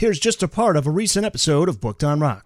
Here's just a part of a recent episode of Booked on Rock.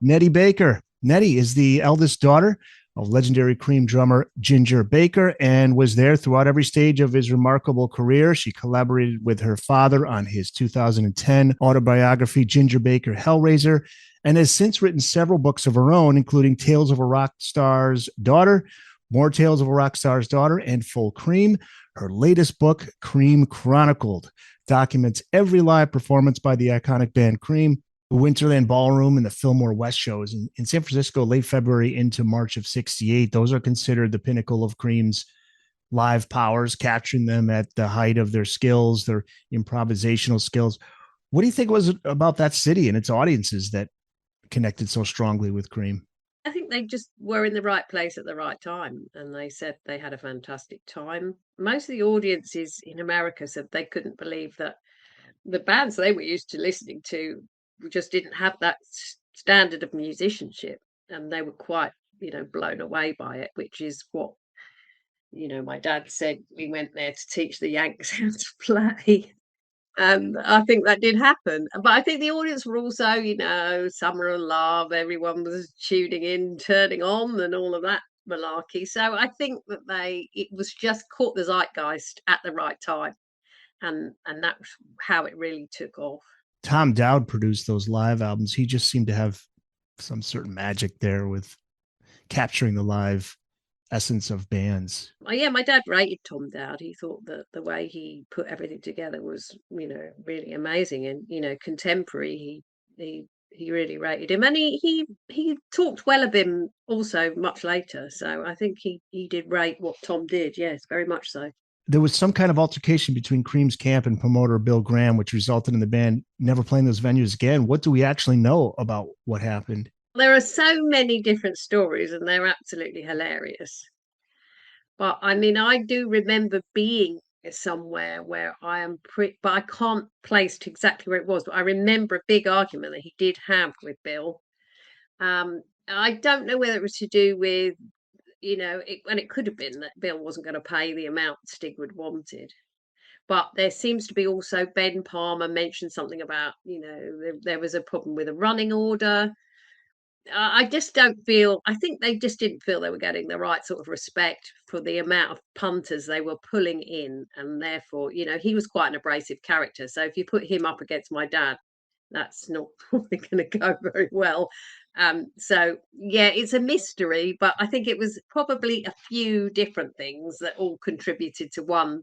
Nettie Baker. Nettie is the eldest daughter of legendary Cream drummer Ginger Baker and was there throughout every stage of his remarkable career. She collaborated with her father on his 2010 autobiography, Ginger Baker, Hellraiser, and has since written several books of her own, including Tales of a Rock Star's Daughter, More Tales of a Rock Star's Daughter, and Full Cream. Her latest book, Cream Chronicled, documents every live performance by the iconic band Cream, the Winterland Ballroom, and the Fillmore West shows in San Francisco, late February into March of '68. Those are considered the pinnacle of Cream's live powers, capturing them at the height of their skills, their improvisational skills. What do you think was about that city and its audiences that connected so strongly with Cream? I think they just were in the right place at the right time, and they said they had a fantastic time. Most of the audiences in America said they couldn't believe that the bands they were used to listening to just didn't have that standard of musicianship, and they were quite, blown away by it, which is what, my dad said we went there to teach the Yanks how to play. And I think that did happen. But I think the audience were also, Summer of Love, everyone was tuning in, turning on, and all of that malarkey. So I think that it was just caught the zeitgeist at the right time. And that's how it really took off. Tom Dowd produced those live albums. He just seemed to have some certain magic there with capturing the live essence of bands. Oh, yeah, my dad rated Tom Dowd. He thought that the way he put everything together was, really amazing, and contemporary. He really rated him, and he talked well of him also much later. So I think he did rate what Tom did. Yes, very much so. There was some kind of altercation between Cream's camp and promoter Bill Graham, which resulted in the band never playing those venues again. What do we actually know about what happened? There are so many different stories, and they're absolutely hilarious. But I mean, I do remember being somewhere where but I can't place to exactly where it was. But I remember a big argument that he did have with Bill. I don't know whether it was to do with, and it could have been that Bill wasn't going to pay the amount Stigwood wanted. But there seems to be also Ben Palmer mentioned something about, there was a problem with a running order. I just don't feel. I think they just didn't feel they were getting the right sort of respect for the amount of punters they were pulling in, and therefore, he was quite an abrasive character. So if you put him up against my dad, that's not probably going to go very well. So yeah, it's a mystery, but I think it was probably a few different things that all contributed to one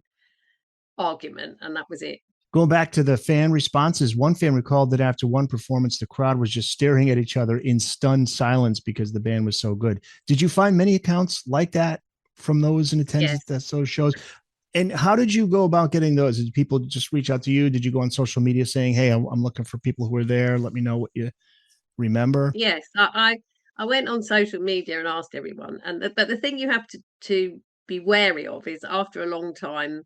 argument, and that was it. Going back to the fan responses, one fan recalled that after one performance, the crowd was just staring at each other in stunned silence because the band was so good. Did you find many accounts like that from those in attendance Yes. at those shows? And how did you go about getting those? Did people just reach out to you? Did you go on social media saying, "Hey, I'm looking for people who are there. Let me know what you remember"? Yes, I went on social media and asked everyone, but the thing you have to be wary of is after a long time,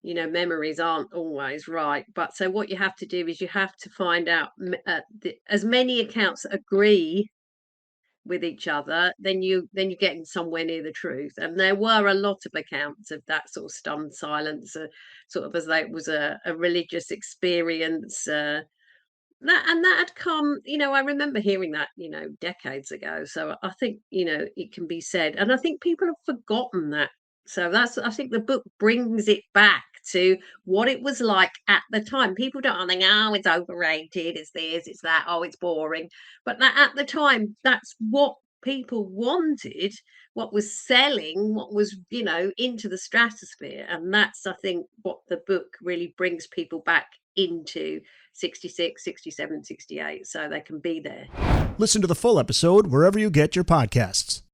memories aren't always right. But so what you have to do is you have to find out as many accounts that agree with each other, then you're getting somewhere near the truth. And there were a lot of accounts of that sort of stunned silence, sort of as though it was a religious experience. That had come, I remember hearing that, decades ago. So I think, it can be said. And I think people have forgotten that. So I think the book brings it back to what it was like at the time. People don't think, oh, it's overrated, it's this, it's that, oh, it's boring. But that at the time, that's what people wanted, what was selling, what was, into the stratosphere. And that's, I think, what the book really brings people back into 66, 67, 68, so they can be there. Listen to the full episode wherever you get your podcasts.